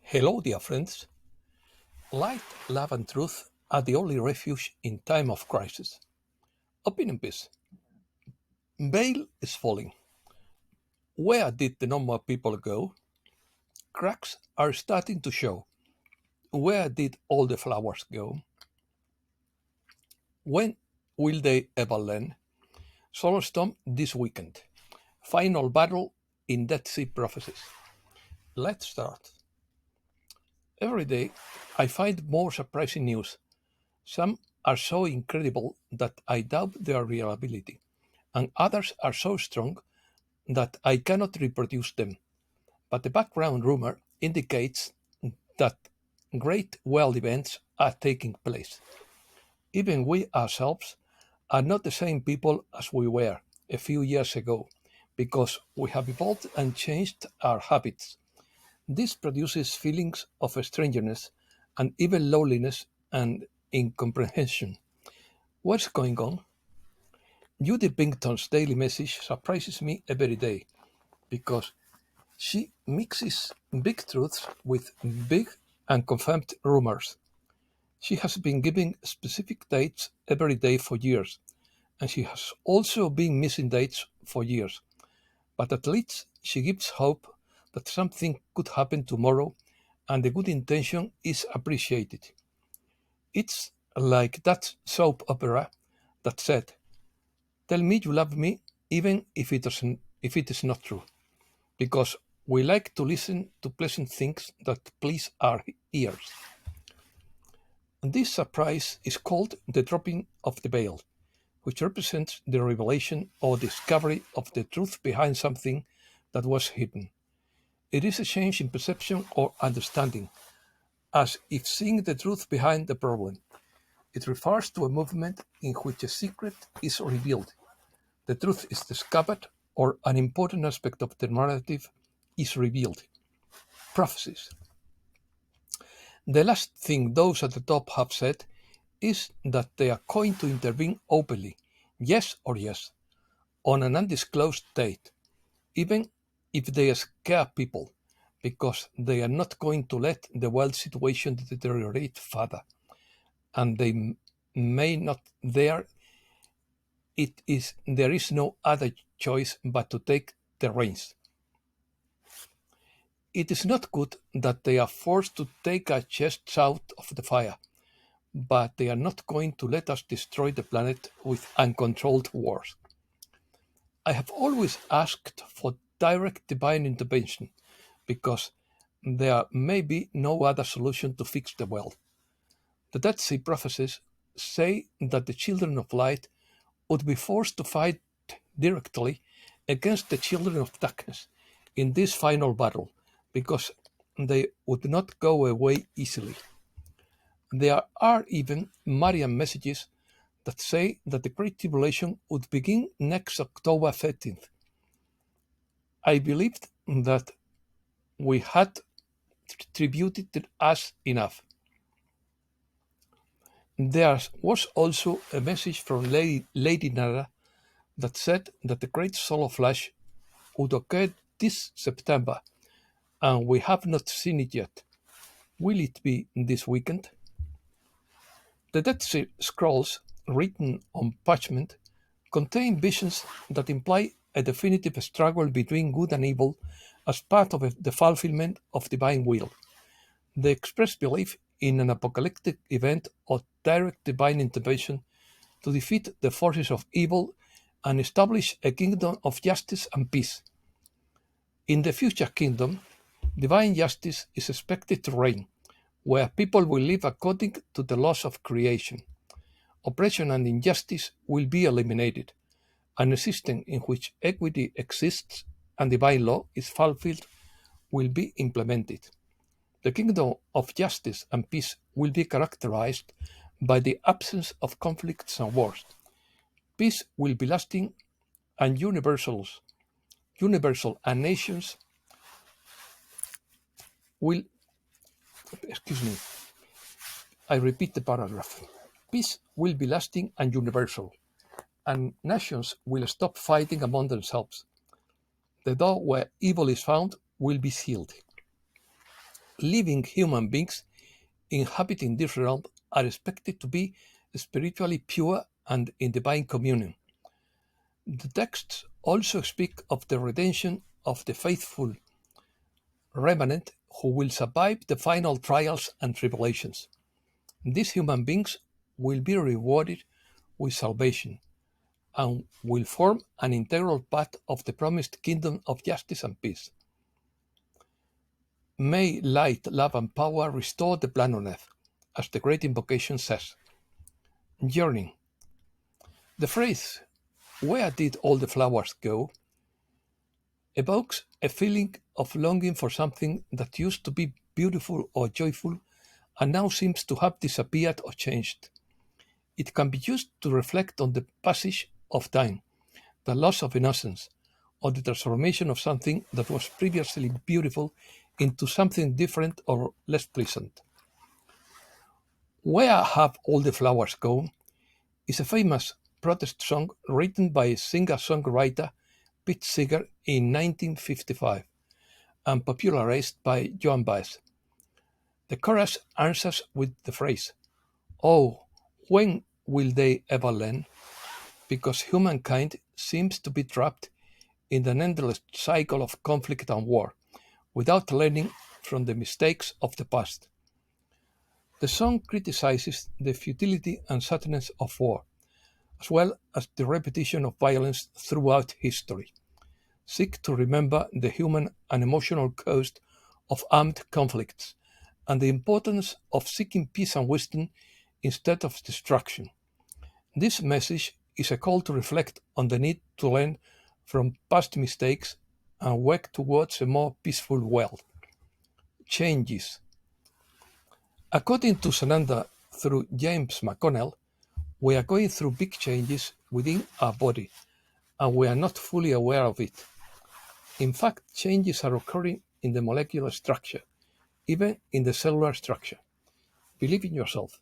Hello, dear friends. Light, love, and truth are the only refuge in time of crisis. Open in peace. Veil is falling. Where did the normal people go? Cracks are starting to show. Where did all the flowers go? When will they ever learn? Solar Storm this weekend. Final battle in Dead Sea prophecies. Let's start. Every day, I find more surprising news. Some are so incredible that I doubt their reliability, and others are so strong that I cannot reproduce them. But the background rumor indicates that great world events are taking place. Even we ourselves are not the same people as we were a few years ago because we have evolved and changed our habits. This produces feelings of strangeness and even loneliness and incomprehension. What's going on? Judy Pinkton's daily message surprises me every day because she mixes big truths with big and confirmed rumors. She has been giving specific dates every day for years, and she has also been missing dates for years. But at least she gives hope that something could happen tomorrow, and the good intention is appreciated. It's like that soap opera that said, "Tell me you love me, even if it is not true," because we like to listen to pleasant things that please our ears. This surprise is called the dropping of the veil, which represents the revelation or discovery of the truth behind something that was hidden. It is a change in perception or understanding, as if seeing the truth behind the problem. It refers to a movement in which a secret is revealed, the truth is discovered, or an important aspect of the narrative is revealed. Prophecies. The last thing those at the top have said is that they are going to intervene openly, yes or yes, on an undisclosed date, even if they scare people, because they are not going to let the world situation deteriorate further, and they may not there is no other choice but to take the reins. It is not good that they are forced to take our chests out of the fire, but they are not going to let us destroy the planet with uncontrolled wars. I have always asked for direct divine intervention because there may be no other solution to fix the world. The Dead Sea prophecies say that the children of light would be forced to fight directly against the children of darkness in this final battle because they would not go away easily. There are even Marian messages that say that the Great Tribulation would begin next October 13th. I believed that we had tributed us enough. There was also a message from Lady Nada that said that the great solar flash would occur this September, and we have not seen it yet. Will it be this weekend? The Dead Sea Scrolls, written on parchment, contain visions that imply a definitive struggle between good and evil as part of the fulfillment of divine will. They express belief in an apocalyptic event of direct divine intervention to defeat the forces of evil and establish a kingdom of justice and peace. In the future kingdom, divine justice is expected to reign, where people will live according to the laws of creation. Oppression and injustice will be eliminated, and a system in which equity exists and divine law is fulfilled will be implemented. The kingdom of justice and peace will be characterized by the absence of conflicts and wars. Peace will be lasting and universal, and nations will, excuse me, I repeat the paragraph. Peace will be lasting and universal, and nations will stop fighting among themselves. The door where evil is found will be sealed. living human beings inhabiting this realm are expected to be spiritually pure and in divine communion. The texts also speak of the redemption of the faithful remnant who will survive the final trials and tribulations. These human beings will be rewarded with salvation and will form an integral part of the promised kingdom of justice and peace. May light, love, and power restore the planet Earth, as the great invocation says. Yearning. The phrase, "Where did all the flowers go?" evokes a feeling of longing for something that used to be beautiful or joyful and now seems to have disappeared or changed. It can be used to reflect on the passage of time, the loss of innocence, or the transformation of something that was previously beautiful into something different or less pleasant. "Where Have All the Flowers Gone" is a famous protest song written by singer-songwriter Pete Seeger in 1955 and popularized by Joan Baez. The chorus answers with the phrase, "Oh, when will they ever learn?" Because humankind seems to be trapped in an endless cycle of conflict and war, without learning from the mistakes of the past. The song criticizes the futility and sadness of war, as well as the repetition of violence throughout history. Seek to remember the human and emotional cost of armed conflicts and the importance of seeking peace and wisdom instead of destruction. This message is a call to reflect on the need to learn from past mistakes and work towards a more peaceful world. Changes. According to Sananda through James McConnell, we are going through big changes within our body, and we are not fully aware of it. In fact, changes are occurring in the molecular structure, even in the cellular structure. Believe in yourself.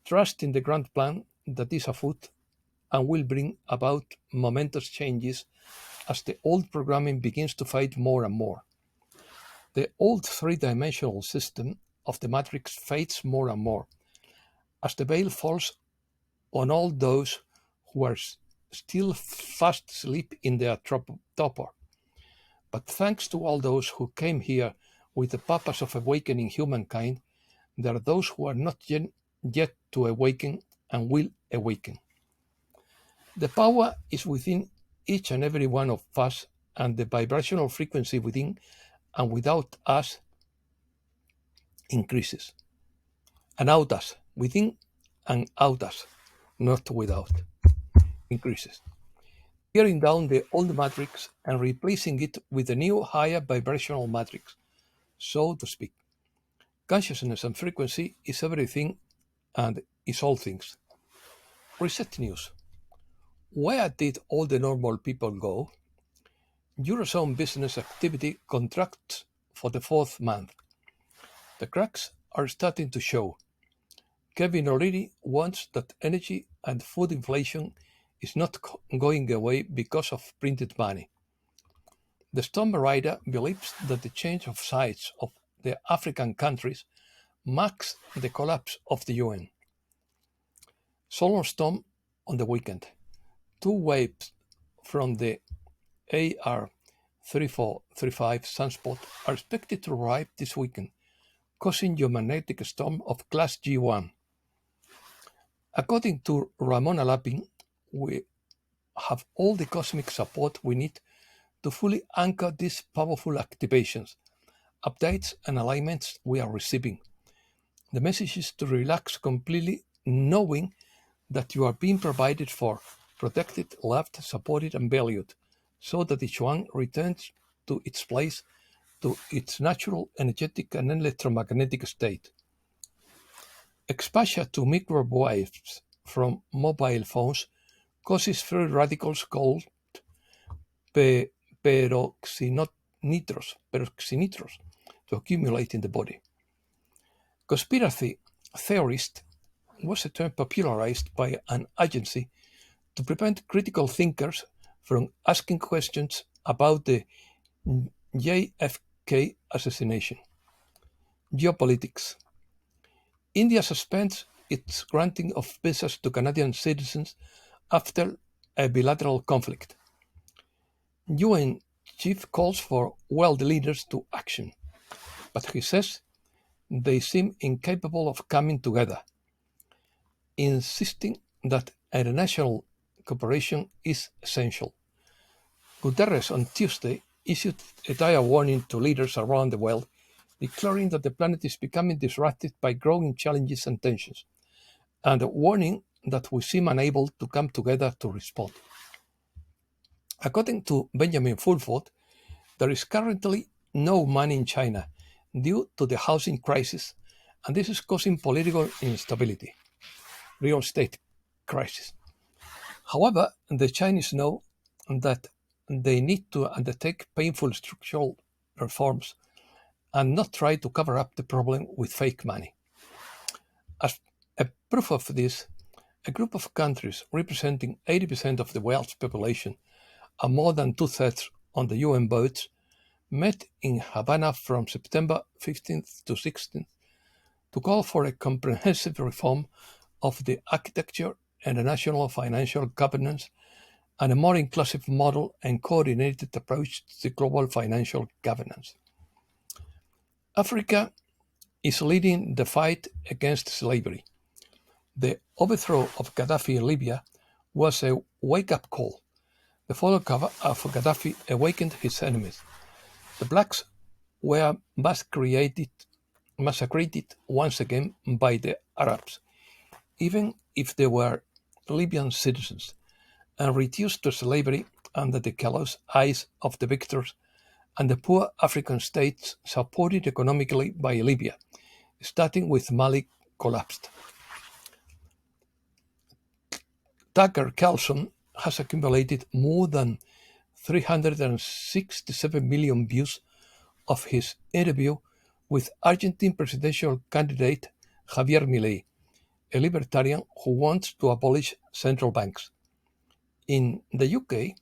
Trust in the grand plan that is afoot and will bring about momentous changes as the old programming begins to fade more and more. The old three-dimensional system of the matrix fades more and more as the veil falls on all those who are still fast asleep in their torpor. But thanks to all those who came here with the purpose of awakening humankind, there are those who are not yet to awaken and will awaken. The power is within each and every one of us, and the vibrational frequency within and without us increases. And out us, within and out us, not without, increases. Tearing down the old matrix and replacing it with a new higher vibrational matrix, so to speak. Consciousness and frequency is everything and is all things. Reset news. Where did all the normal people go? Eurozone business activity contracts for the fourth month. The cracks are starting to show. Kevin O'Leary wants that energy and food inflation is not going away because of printed money. The storm rider believes that the change of sides of the African countries marks the collapse of the UN. Solar storm on the weekend. Two waves from the AR 3435 sunspot are expected to arrive this weekend, causing geomagnetic storm of class G1. According to Ramona Lapin, we have all the cosmic support we need to fully anchor these powerful activations, updates, and alignments we are receiving. The message is to relax completely, knowing that you are being provided for, protected, loved, supported, and valued, so that each one returns to its place, to its natural, energetic, and electromagnetic state. Exposure to microwaves from mobile phones causes free radicals called peroxynitros to accumulate in the body. Conspiracy theorist was a term popularized by an agency to prevent critical thinkers from asking questions about the JFK assassination. Geopolitics. India suspends its granting of visas to Canadian citizens after a bilateral conflict. UN chief calls for world leaders to action, but he says they seem incapable of coming together, insisting that international cooperation is essential. Guterres on Tuesday issued a dire warning to leaders around the world, declaring that the planet is becoming disrupted by growing challenges and tensions, and warning that we seem unable to come together to respond. According to Benjamin Fulford, there is currently no money in China due to the housing crisis, and this is causing political instability, real estate crisis. However, the Chinese know that they need to undertake painful structural reforms and not try to cover up the problem with fake money. As a proof of this, a group of countries representing 80% of the world's population and more than two-thirds on the UN votes met in Havana from September 15th to 16th to call for a comprehensive reform of the architecture and a national financial governance and a more inclusive model and coordinated approach to global financial governance. Africa is leading the fight against slavery. The overthrow of Gaddafi in Libya was a wake-up call. The fall of Gaddafi awakened his enemies. The blacks were massacred once again by the Arabs, even if they were Libyan citizens, and reduced to slavery under the callous eyes of the victors and the poor African states supported economically by Libya, starting with Mali, collapsed. Tucker Carlson has accumulated more than 367 million views of his interview with Argentine presidential candidate Javier Milei, a libertarian who wants to abolish central banks. In the UK,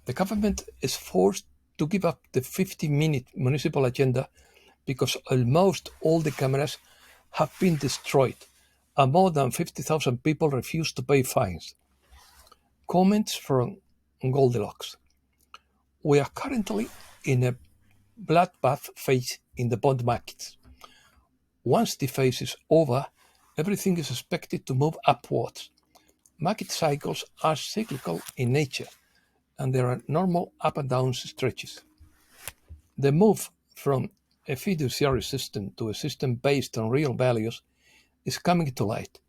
the government is forced to give up the 50-minute municipal agenda because almost all the cameras have been destroyed and more than 50,000 people refuse to pay fines. Comments from Goldilocks. We are currently in a bloodbath phase in the bond markets. Once the phase is over, everything is expected to move upwards. Market cycles are cyclical in nature, and there are normal up and down stretches. The move from a fiduciary system to a system based on real values is coming to light.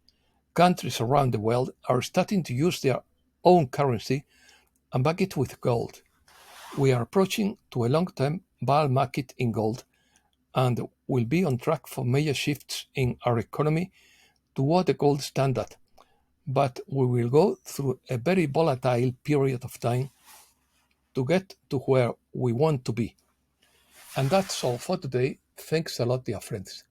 Countries around the world are starting to use their own currency and back it with gold. We are approaching to a long-term bull market in gold and will be on track for major shifts in our economy toward the gold standard, but we will go through a very volatile period of time to get to where we want to be. And that's all for today. Thanks a lot, dear friends.